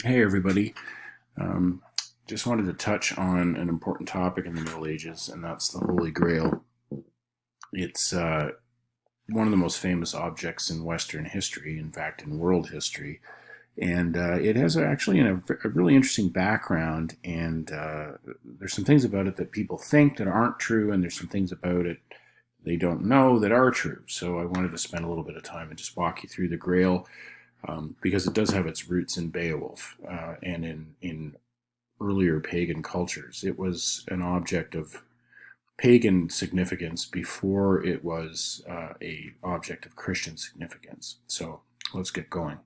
Hey, everybody. Um, just wanted to touch on an important topic in the Middle Ages, and that's the Holy Grail. It's one of the most famous objects in Western history, in fact, in world history. And it has actually a really interesting background, and there's some things about it that people think that aren't true, and there's some things about it they don't know that are true. So I wanted to spend a little bit of time and just walk you through the Grail, because it does have its roots in Beowulf and in earlier pagan cultures. It was an object of pagan significance before it was a object of Christian significance. So let's get going.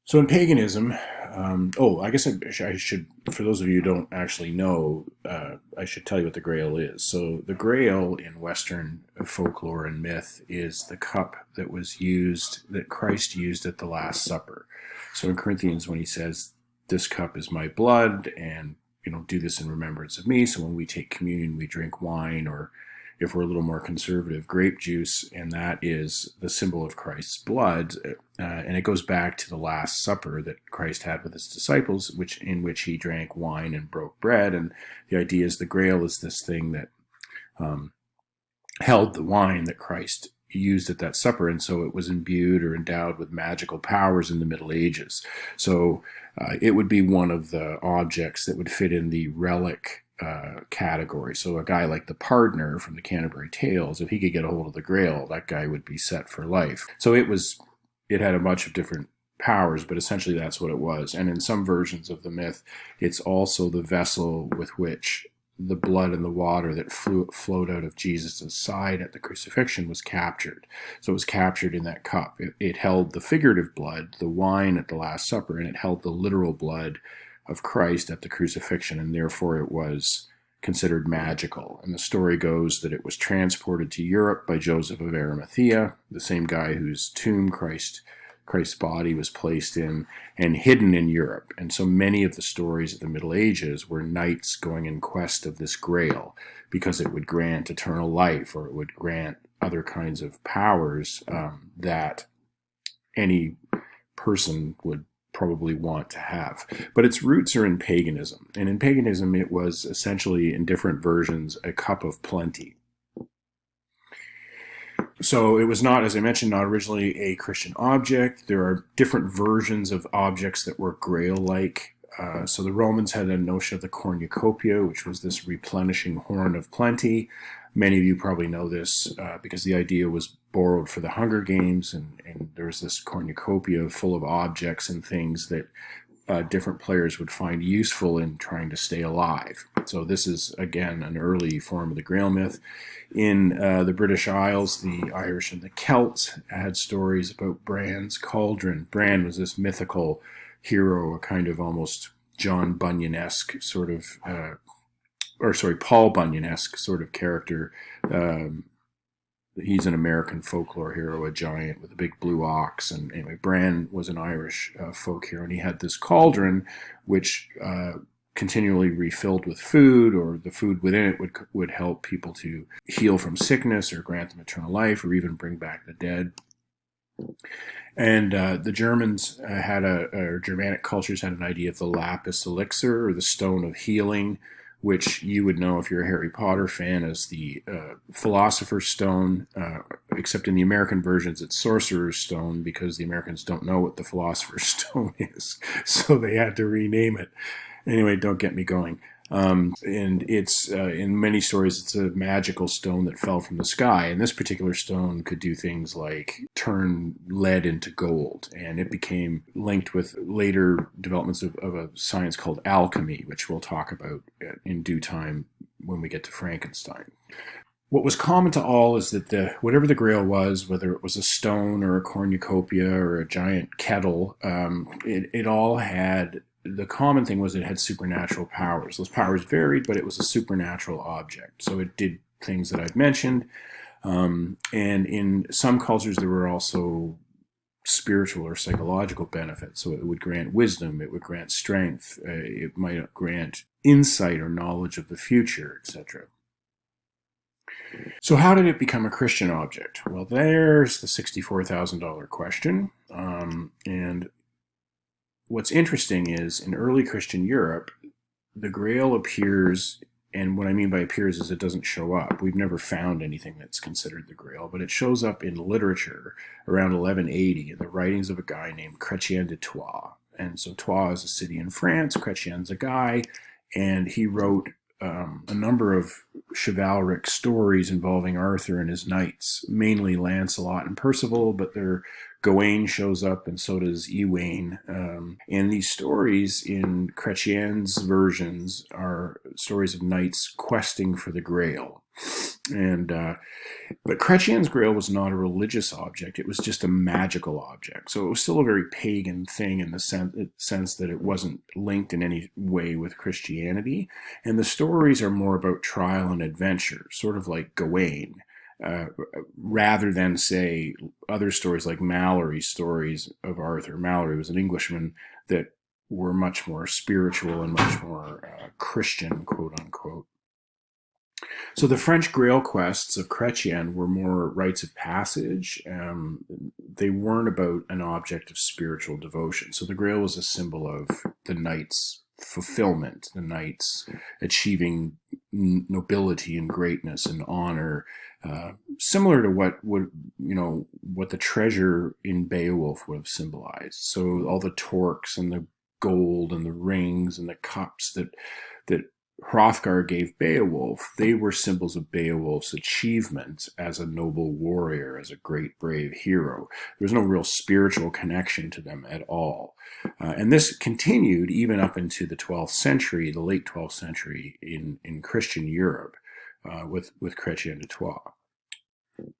So in paganism, I guess I should, for those of you who don't actually know, I should tell you what the Grail is. So the Grail in Western folklore and myth is the cup that was used, that Christ used at the Last Supper. So in Corinthians, when he says, "This cup is my blood," and do this in remembrance of me. So when we take communion, we drink wine, or if we're a little more conservative, grape juice, and that is the symbol of Christ's blood. And it goes back to the Last Supper that Christ had with his disciples, in which he drank wine and broke bread. And the idea is the Grail is this thing that held the wine that Christ used at that supper, and so it was imbued or endowed with magical powers in the Middle Ages. So it would be one of the objects that would fit in the relic category. So a guy like the Pardoner from the Canterbury Tales, if he could get a hold of the Grail, that guy would be set for life. So it had a bunch of different powers, but essentially that's what it was. And in some versions of the myth, it's also the vessel with which the blood and the water that flowed out of Jesus' side at the crucifixion was captured. So it was captured in that cup. It held the figurative blood, the wine at the Last Supper, and it held the literal blood of Christ at the crucifixion, and therefore it was considered magical. And the story goes that it was transported to Europe by Joseph of Arimathea, the same guy whose tomb Christ's body was placed in, and hidden in Europe. And so many of the stories of the Middle Ages were knights going in quest of this Grail, because it would grant eternal life, or it would grant other kinds of powers that any person would probably want to have. But its roots are in paganism. And in paganism, it was essentially, in different versions, a cup of plenty. So it was not, as I mentioned, not originally a Christian object. There are different versions of objects that were Grail-like. So the Romans had a notion of the cornucopia, which was this replenishing horn of plenty. Many of you probably know this because the idea was borrowed for the Hunger Games, and there was this cornucopia full of objects and things that different players would find useful in trying to stay alive. So this is, again, an early form of the Grail myth. In the British Isles, the Irish and the Celts had stories about Bran's cauldron. Bran was this mythical hero, a kind of almost John Bunyan-esque sort of, Paul Bunyan-esque sort of character. He's an American folklore hero, a giant with a big blue ox. And anyway, Bran was an Irish folk hero, and he had this cauldron which continually refilled with food, or the food within it would help people to heal from sickness, or grant them eternal life, or even bring back the dead. And the Germans or Germanic cultures had an idea of the lapis elixir, or the stone of healing, which you would know if you're a Harry Potter fan as the Philosopher's Stone, except in the American versions it's Sorcerer's Stone, because the Americans don't know what the Philosopher's Stone is, so they had to rename it. Anyway, don't get me going. And it's, in many stories, it's a magical stone that fell from the sky. And this particular stone could do things like turn lead into gold. And it became linked with later developments of a science called alchemy, which we'll talk about in due time when we get to Frankenstein. What was common to all is that whatever the Grail was, whether it was a stone or a cornucopia or a giant kettle, it all had... The common thing was it had supernatural powers. Those powers varied, but it was a supernatural object. So it did things that I've mentioned. And in some cultures, there were also spiritual or psychological benefits. So it would grant wisdom, it would grant strength, it might grant insight or knowledge of the future, etc. So how did it become a Christian object? Well, there's the $64,000 question. And what's interesting is in early Christian Europe, the Grail appears, and what I mean by appears is it doesn't show up. We've never found anything that's considered the Grail, but it shows up in literature around 1180 in the writings of a guy named Chrétien de Troyes. And so Troyes is a city in France, Chrétien's a guy, and he wrote a number of chivalric stories involving Arthur and his knights, mainly Lancelot and Percival, but Gawain shows up, and so does Ewain. And these stories in Chrétien's versions are stories of knights questing for the Grail. But Chrétien's Grail was not a religious object. It was just a magical object. So it was still a very pagan thing in the sense that it wasn't linked in any way with Christianity. And the stories are more about trial and adventure, sort of like Gawain, rather than, say, other stories like Malory's stories of Arthur. Malory was an Englishman that were much more spiritual and much more Christian, quote unquote. So the French Grail quests of Chrétien were more rites of passage. They weren't about an object of spiritual devotion. So the Grail was a symbol of the knight's fulfillment, the knight's achieving nobility and greatness and honor, similar to what the treasure in Beowulf would have symbolized. So all the torques and the gold and the rings and the cups that Hrothgar gave Beowulf, they were symbols of Beowulf's achievement as a noble warrior, as a great brave hero. There was no real spiritual connection to them at all. And this continued even up into the 12th century, the late 12th century in Christian Europe, with Chrétien de Troyes.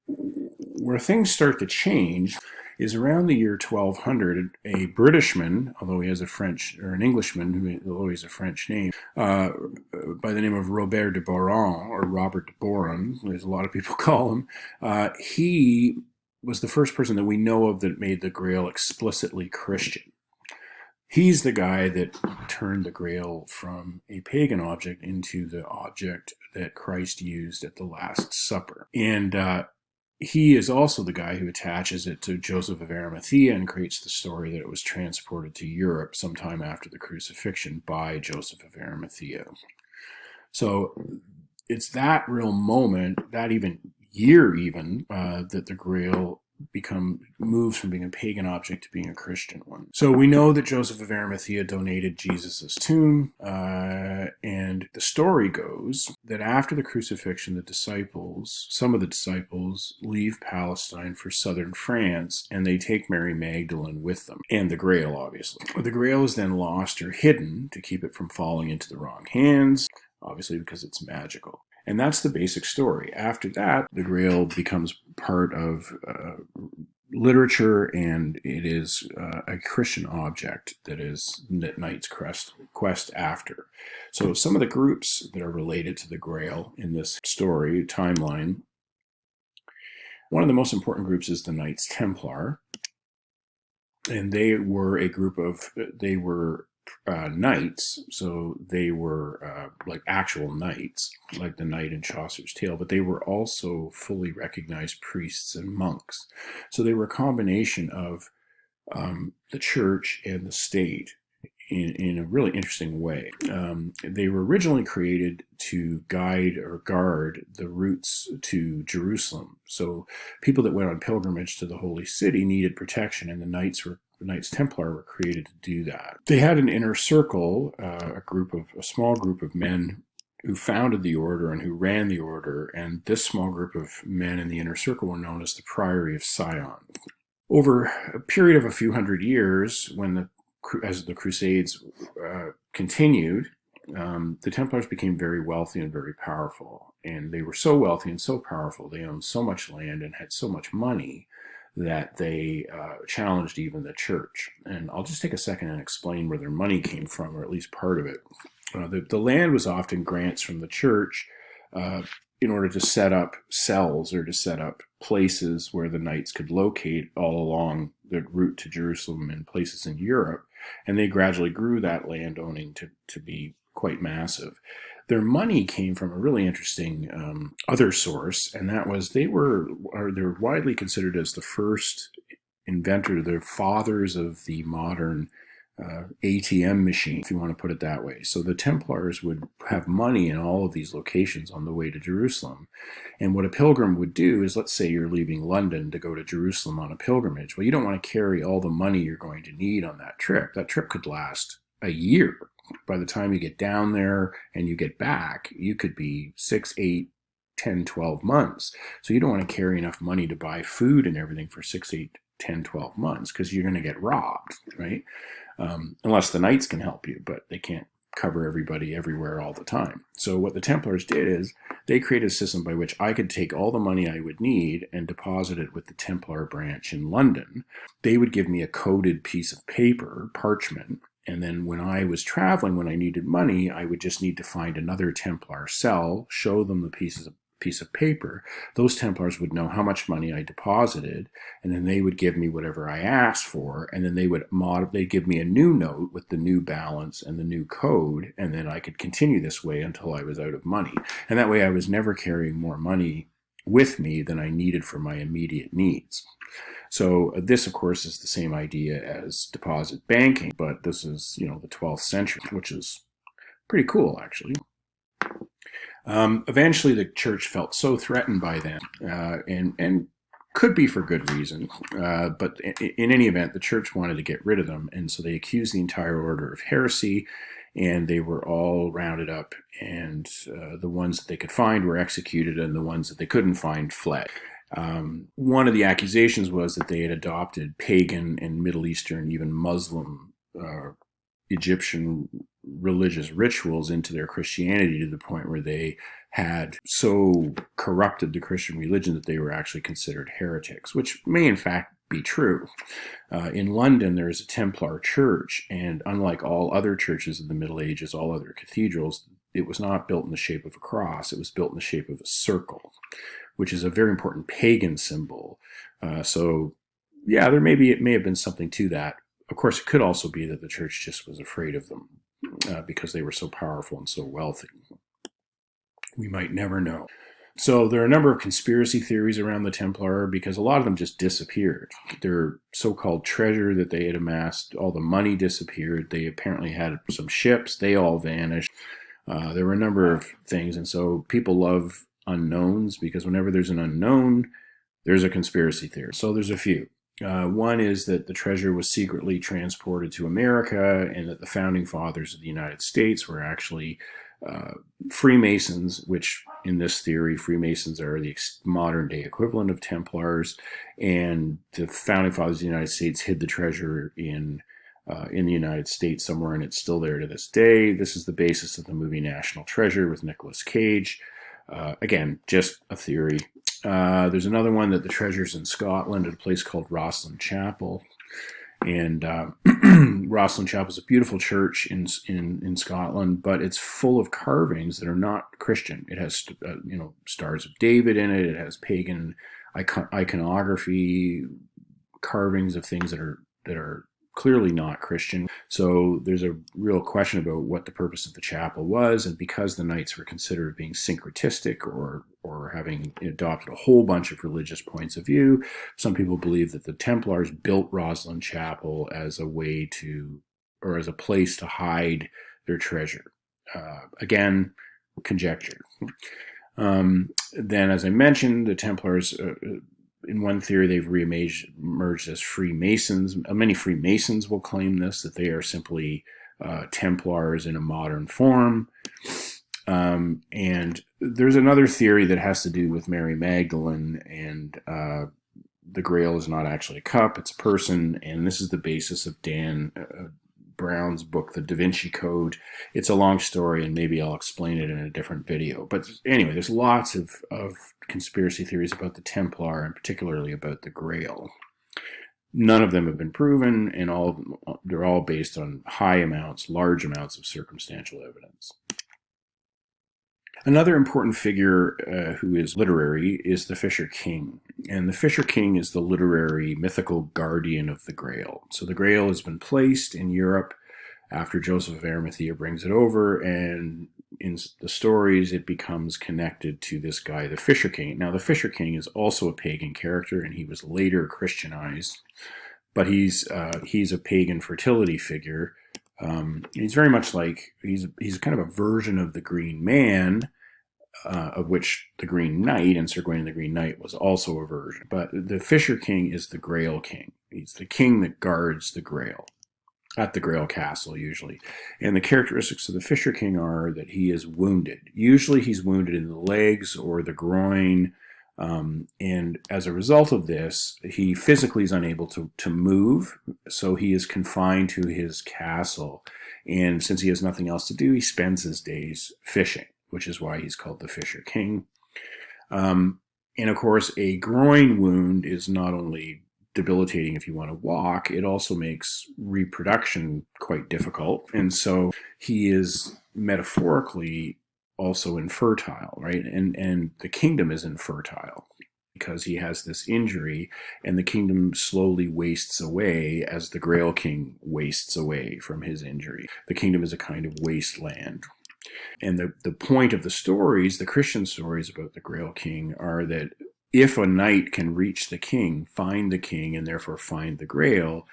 Where things start to change is around the year 1200, a Britishman, although he has an Englishman, although he has a French name, by the name of Robert de Boron, or Robert de Boron, as a lot of people call him, he was the first person that we know of that made the Grail explicitly Christian. He's the guy that turned the Grail from a pagan object into the object that Christ used at the Last Supper. And he is also the guy who attaches it to Joseph of Arimathea and creates the story that it was transported to Europe sometime after the crucifixion by Joseph of Arimathea. So it's that real moment, that year, that the Grail moves from being a pagan object to being a Christian one. So we know that Joseph of Arimathea donated Jesus' tomb, and the story goes that after the crucifixion, some of the disciples leave Palestine for southern France, and they take Mary Magdalene with them, and the Grail, obviously. The Grail is then lost or hidden to keep it from falling into the wrong hands, obviously because it's magical. And that's the basic story. After that, the Grail becomes part of literature, and it is a Christian object that knights quest after. So some of the groups that are related to the Grail in this story timeline, one of the most important groups is the Knights Templar. And they were knights, so they were like actual knights, like the knight in Chaucer's tale, but they were also fully recognized priests and monks. So they were a combination of the church and the state in a really interesting way. They were originally created to guide or guard the routes to Jerusalem. So people that went on pilgrimage to the Holy City needed protection, and the Knights Templar were created to do that. They had an inner circle, a small group of men who founded the order and who ran the order, and this small group of men in the inner circle were known as the Priory of Sion. Over a period of a few hundred years, as the Crusades continued, the Templars became very wealthy and very powerful. And they were so wealthy and so powerful, they owned so much land and had so much money that they challenged even the church. And I'll just take a second and explain where their money came from, or at least part of it. The land was often grants from the church in order to set up cells or to set up places where the knights could locate all along the route to Jerusalem and places in Europe. And they gradually grew that land owning to be quite massive. Their money came from a really interesting other source, and that was they're widely considered as the first inventor, the fathers of the modern ATM machine, if you want to put it that way. So the Templars would have money in all of these locations on the way to Jerusalem. And what a pilgrim would do is, let's say you're leaving London to go to Jerusalem on a pilgrimage. Well, you don't want to carry all the money you're going to need on that trip. That trip could last a year. By the time you get down there and you get back, you could be 6, 8, 10, 12 months. So you don't want to carry enough money to buy food and everything for 6, 8, 10, 12 months because you're going to get robbed, right? Unless the knights can help you, but they can't cover everybody everywhere all the time. So what the Templars did is they created a system by which I could take all the money I would need and deposit it with the Templar branch in London. They would give me a coded piece of paper, parchment, and then when I was traveling, when I needed money, I would just need to find another Templar cell, show them the piece of paper. Those Templars would know how much money I deposited, and then they would give me whatever I asked for, and then they'd give me a new note with the new balance and the new code, and then I could continue this way until I was out of money. And that way I was never carrying more money with me than I needed for my immediate needs. So this, of course, is the same idea as deposit banking, but this is, the 12th century, which is pretty cool, actually. Eventually, the church felt so threatened by them, and could be for good reason, but in any event, the church wanted to get rid of them, and so they accused the entire order of heresy, and they were all rounded up, and the ones that they could find were executed, and the ones that they couldn't find fled. One of the accusations was that they had adopted pagan and Middle Eastern, even Muslim, Egyptian religious rituals into their Christianity to the point where they had so corrupted the Christian religion that they were actually considered heretics, which may in fact be true. In London, there is a Templar church, and unlike all other churches of the Middle Ages, all other cathedrals, it was not built in the shape of a cross. It was built in the shape of a circle, which is a very important pagan symbol. So, yeah, it may have been something to that. Of course, it could also be that the church just was afraid of them because they were so powerful and so wealthy. We might never know. So there are a number of conspiracy theories around the Templar because a lot of them just disappeared. Their so-called treasure that they had amassed, all the money disappeared. They apparently had some ships. They all vanished. There were a number of things. And so people love unknowns because whenever there's an unknown, there's a conspiracy theory. So there's a few. One is that the treasure was secretly transported to America and that the founding fathers of the United States were actually Freemasons, which in this theory, Freemasons are the modern day equivalent of Templars, and the founding fathers of the United States hid the treasure in the United States somewhere, and it's still there to this day. This is the basis of the movie National Treasure with Nicolas Cage. Again, just a theory. There's another one that the treasure's in Scotland at a place called Rosslyn Chapel. And Rosslyn Chapel is a beautiful church in Scotland, but it's full of carvings that are not Christian. It has stars of David in it. It has pagan iconography, carvings of things that are clearly not Christian. So there's a real question about what the purpose of the chapel was, and because the knights were considered being syncretistic or having adopted a whole bunch of religious points of view, some people believe that the Templars built Rosslyn Chapel as a way to, or as a place to hide their treasure. Again, conjecture. Then, as I mentioned, the Templars, in one theory, they've re-emerged as Freemasons. Many Freemasons will claim this, that they are simply Templars in a modern form. And there's another theory that has to do with Mary Magdalene, and the Grail is not actually a cup, it's a person, and this is the basis of Dan Brown's book, The Da Vinci Code. It's a long story, and maybe I'll explain it in a different video. But anyway, there's lots of conspiracy theories about the Templar, and particularly about the Grail. None of them have been proven, and they're all based on large amounts of circumstantial evidence. Another important figure who is literary is the Fisher King. And the Fisher King is the literary mythical guardian of the Grail. So the Grail has been placed in Europe after Joseph of Arimathea brings it over, and in the stories it becomes connected to this guy, the Fisher King. Now the Fisher King is also a pagan character, and he was later Christianized but he's a pagan fertility figure. He's very much like he's kind of a version of the Green Man, of which the Green Knight and Sir Gawain the Green Knight was also a version. But the Fisher King is the Grail King. He's the king that guards the Grail at the Grail Castle, usually. And the characteristics of the Fisher King are that he is wounded. Usually he's wounded in the legs or the groin. And as a result of this, he physically is unable to move. So he is confined to his castle. And since he has nothing else to do, he spends his days fishing, which is why he's called the Fisher King. And of course, a groin wound is not only debilitating if you want to walk, it also makes reproduction quite difficult. And so he is metaphorically also infertile, right? And the kingdom is infertile because he has this injury, and the kingdom slowly wastes away as the Grail King wastes away from his injury. The kingdom is a kind of wasteland. And the point of the stories, the Christian stories about the Grail King, are that if a knight can reach the king, find the king, and therefore find the Grail,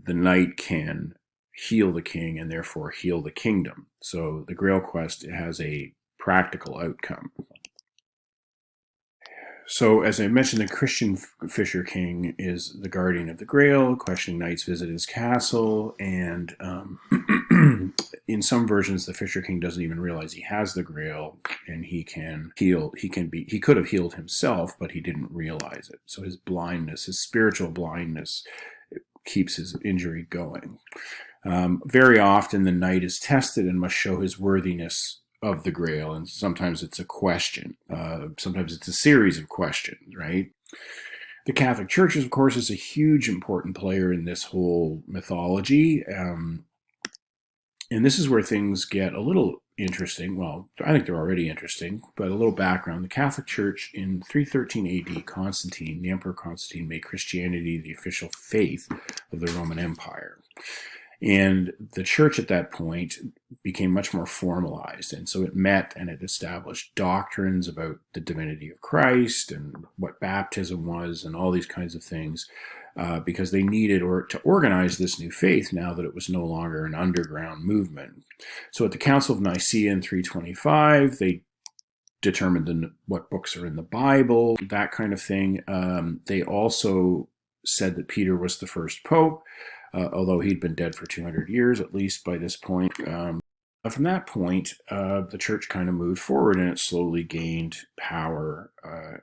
the knight can heal the king and therefore heal the kingdom. So the Grail quest has a practical outcome. So as I mentioned, the Christian Fisher King is the guardian of the Grail. Questioning knights visit his castle, and in some versions, the Fisher King doesn't even realize he has the Grail, and he can heal. He could have healed himself, but he didn't realize it. So his blindness, his spiritual blindness, keeps his injury going. Very often, the knight is tested and must show his worthiness of the Grail, and sometimes it's a question. Sometimes it's a series of questions, right? The Catholic Church, of course, is a huge important player in this whole mythology. And this is where things get a little interesting. Well, I think they're already interesting, but a little background. The Catholic Church in 313 AD, Constantine, the Emperor Constantine, made Christianity the official faith of the Roman Empire. And the church at that point became much more formalized. And so it met and it established doctrines about the divinity of Christ and what baptism was and all these kinds of things, because they needed to organize this new faith now that it was no longer an underground movement. So at the Council of Nicaea in 325, they determined what books are in the Bible, that kind of thing. They also said that Peter was the first pope, although he'd been dead for 200 years, at least by this point. From that point, the church kind of moved forward, and it slowly gained power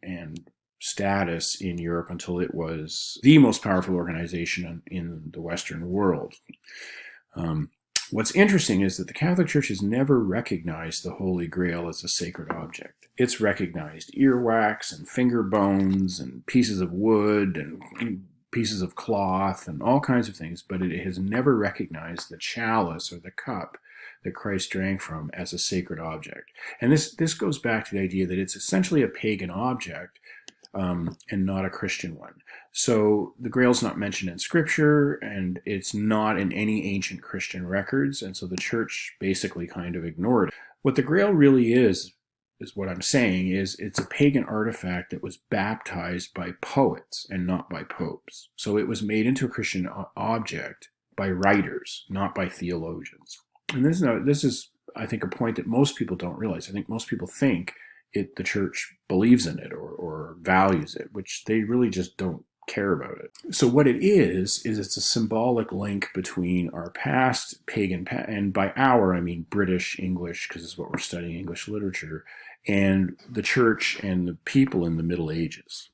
and status in Europe until it was the most powerful organization in the Western world. What's interesting is that the Catholic Church has never recognized the Holy Grail as a sacred object. It's recognized earwax and finger bones and pieces of wood and pieces of cloth and all kinds of things, but it has never recognized the chalice or the cup that Christ drank from as a sacred object. And this goes back to the idea that it's essentially a pagan object and not a Christian one. So the Grail's not mentioned in Scripture, and it's not in any ancient Christian records, and so the church basically kind of ignored it. What the Grail really is what I'm saying, is it's a pagan artifact that was baptized by poets and not by popes. So it was made into a Christian object by writers, not by theologians. And this is, I think, a point that most people don't realize. I think most people think the church believes in it or values it, which they really just don't care about it. So what it is it's a symbolic link between our past pagan, and by our, I mean British English, because it's what we're studying, English literature, and the church and the people in the Middle Ages.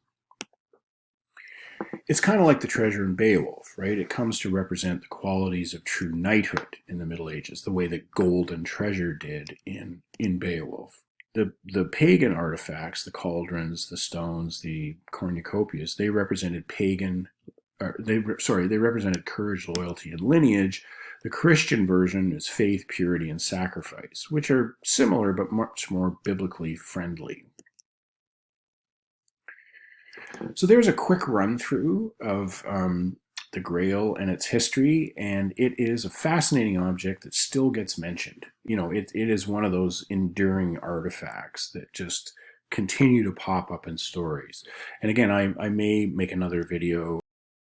It's kind of like the treasure in Beowulf, right? It comes to represent the qualities of true knighthood in the Middle Ages, the way that gold and treasure did in Beowulf. The pagan artifacts, the cauldrons, the stones, the cornucopias, they represented they represented courage, loyalty, and lineage. The Christian version is faith, purity, and sacrifice, which are similar but much more biblically friendly. So there's a quick run through of the Grail and its history, and it is a fascinating object that still gets mentioned. You know, it is one of those enduring artifacts that just continue to pop up in stories. And again, I may make another video